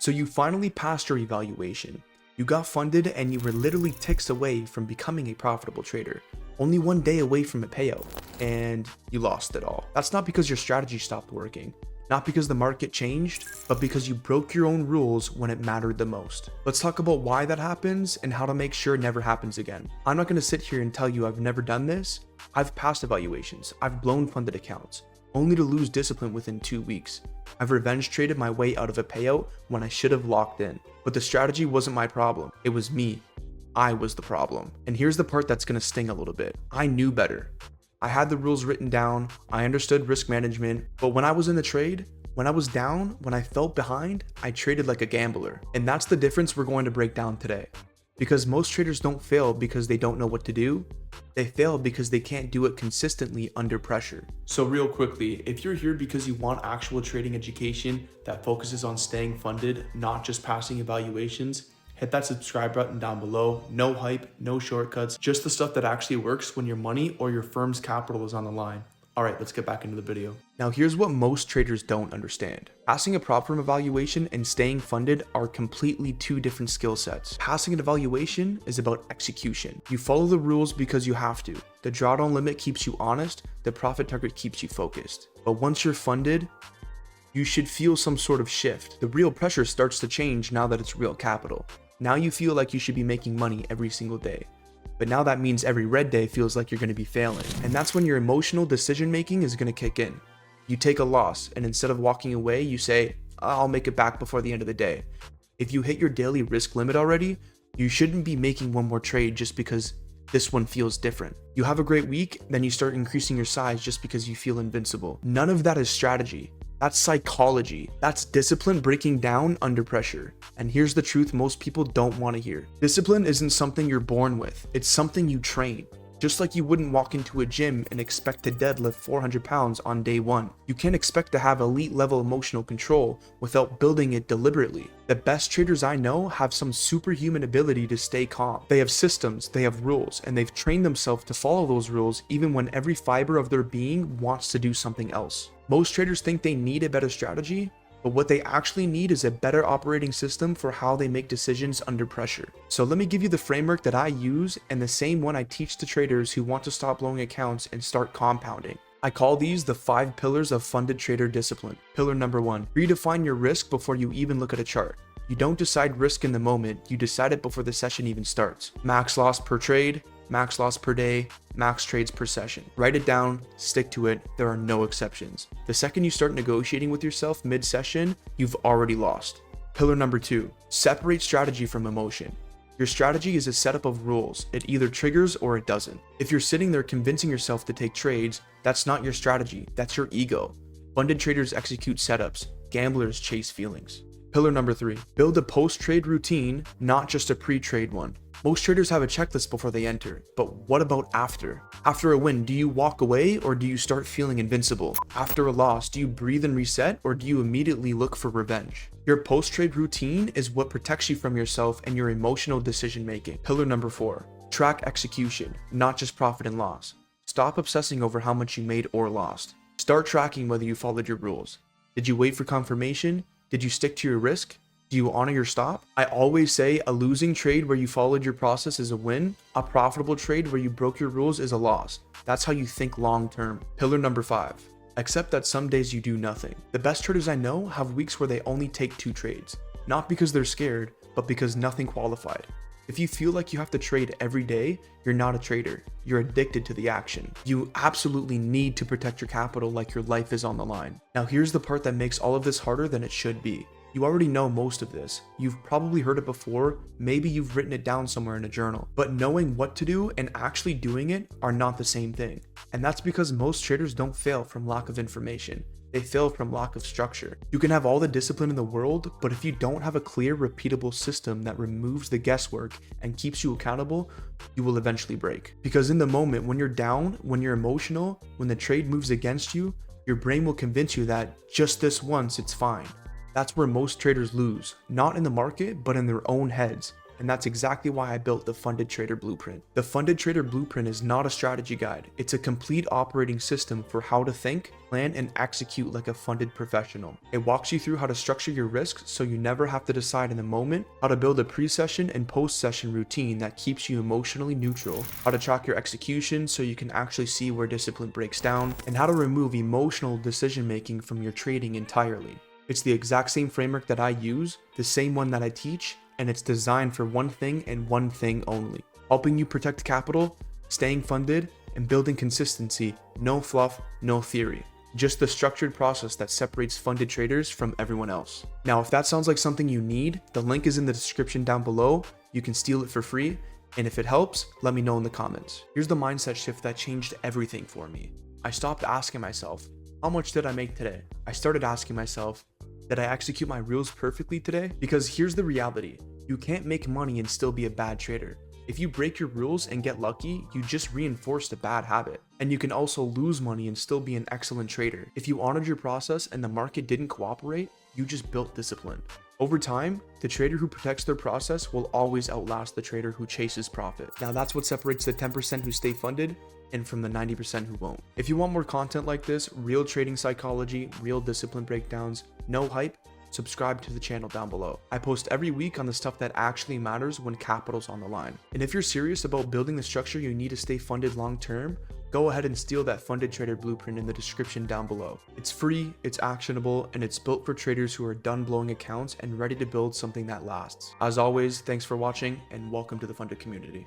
So you finally passed your evaluation. You got funded and you were literally ticks away from becoming a profitable trader. Only one day away from a payout, and you lost it all. That's not because your strategy stopped working, not because the market changed, but because you broke your own rules when it mattered the most. Let's talk about why that happens and how to make sure it never happens again. I'm not going to sit here and tell you I've never done this. I've passed evaluations, I've blown funded accounts, only to lose discipline within 2 weeks. I've revenge traded my way out of a payout when I should have locked in. But the strategy wasn't my problem, it was me. I was the problem. And here's the part that's going to sting a little bit. I knew better. I had the rules written down, I understood risk management, but when I was in the trade, when I was down, when I felt behind, I traded like a gambler. And that's the difference we're going to break down today. Because most traders don't fail because they don't know what to do. They fail because they can't do it consistently under pressure. So real quickly, if you're here because you want actual trading education that focuses on staying funded, not just passing evaluations, hit that subscribe button down below. No hype, no shortcuts, just the stuff that actually works when your money or your firm's capital is on the line. All right, let's get back into the video. Now here's what most traders don't understand. Passing a prop firm evaluation and staying funded are completely two different skill sets. Passing an evaluation is about execution. You follow the rules because you have to. The drawdown limit keeps you honest, the profit target keeps you focused. But once you're funded, you should feel some sort of shift. The real pressure starts to change now that it's real capital. Now you feel like you should be making money every single day. But now that means every red day feels like you're going to be failing. And that's when your emotional decision making is going to kick in. You take a loss, and instead of walking away, you say, I'll make it back before the end of the day. If you hit your daily risk limit already, you shouldn't be making one more trade just because this one feels different. You have a great week, then you start increasing your size just because you feel invincible. None of that is strategy. That's psychology. That's discipline breaking down under pressure. And here's the truth most people don't want to hear. Discipline isn't something you're born with. It's something you train. Just like you wouldn't walk into a gym and expect to deadlift 400 pounds on day one. You can't expect to have elite level emotional control without building it deliberately. The best traders I know have some superhuman ability to stay calm. They have systems, they have rules, and they've trained themselves to follow those rules even when every fiber of their being wants to do something else. Most traders think they need a better strategy, but what they actually need is a better operating system for how they make decisions under pressure. So let me give you the framework that I use and the same one I teach to traders who want to stop blowing accounts and start compounding. I call these the 5 pillars of funded trader discipline. Pillar number 1, redefine your risk before you even look at a chart. You don't decide risk in the moment, you decide it before the session even starts. Max loss per trade, max loss per day, max trades per session. Write it down, stick to it, there are no exceptions. The second you start negotiating with yourself mid-session, you've already lost. Pillar number 2, separate strategy from emotion. Your strategy is a setup of rules. It either triggers or it doesn't. If you're sitting there convincing yourself to take trades, that's not your strategy, that's your ego. Funded traders execute setups, gamblers chase feelings. Pillar number 3, build a post-trade routine, not just a pre-trade one. Most traders have a checklist before they enter, but what about after? After a win, do you walk away or do you start feeling invincible? After a loss, do you breathe and reset or do you immediately look for revenge? Your post-trade routine is what protects you from yourself and your emotional decision making. Pillar number 4, track execution, not just profit and loss. Stop obsessing over how much you made or lost. Start tracking whether you followed your rules. Did you wait for confirmation? Did you stick to your risk? Do you honor your stop? I always say a losing trade where you followed your process is a win. A profitable trade where you broke your rules is a loss. That's how you think long term. Pillar number 5, accept that some days you do nothing. The best traders I know have weeks where they only take 2 trades. Not because they're scared, but because nothing qualified. If you feel like you have to trade every day, you're not a trader. You're addicted to the action. You absolutely need to protect your capital like your life is on the line. Now here's the part that makes all of this harder than it should be. You already know most of this. You've probably heard it before, maybe you've written it down somewhere in a journal. But knowing what to do and actually doing it are not the same thing. And that's because most traders don't fail from lack of information. They fail from lack of structure. You can have all the discipline in the world, but if you don't have a clear, repeatable system that removes the guesswork and keeps you accountable, you will eventually break. Because in the moment, when you're down, when you're emotional, when the trade moves against you, your brain will convince you that just this once, it's fine. That's where most traders lose, not in the market, but in their own heads. And that's exactly why I built the Funded Trader Blueprint. The Funded Trader Blueprint is not a strategy guide. It's a complete operating system for how to think, plan, and execute like a funded professional. It walks you through how to structure your risks so you never have to decide in the moment, how to build a pre-session and post-session routine that keeps you emotionally neutral, how to track your execution so you can actually see where discipline breaks down, and how to remove emotional decision making from your trading entirely. It's the exact same framework that I use, the same one that I teach, and it's designed for one thing and one thing only: helping you protect capital, staying funded, and building consistency. No fluff, no theory. Just the structured process that separates funded traders from everyone else. Now, if that sounds like something you need, the link is in the description down below. You can steal it for free, and if it helps, let me know in the comments. Here's the mindset shift that changed everything for me. I stopped asking myself, how much did I make today? I started asking myself, did I execute my rules perfectly today? Because here's the reality. You can't make money and still be a bad trader. If you break your rules and get lucky, you just reinforced a bad habit. And you can also lose money and still be an excellent trader. If you honored your process and the market didn't cooperate, you just built discipline. Over time, the trader who protects their process will always outlast the trader who chases profit. Now that's what separates the 10% who stay funded and from the 90% who won't. If you want more content like this, real trading psychology, real discipline breakdowns, no hype, subscribe to the channel down below. I post every week on the stuff that actually matters when capital's on the line. And if you're serious about building the structure you need to stay funded long term, go ahead and steal that Funded Trader Blueprint in the description down below. It's free, it's actionable, and it's built for traders who are done blowing accounts and ready to build something that lasts. As always, thanks for watching and welcome to the funded community.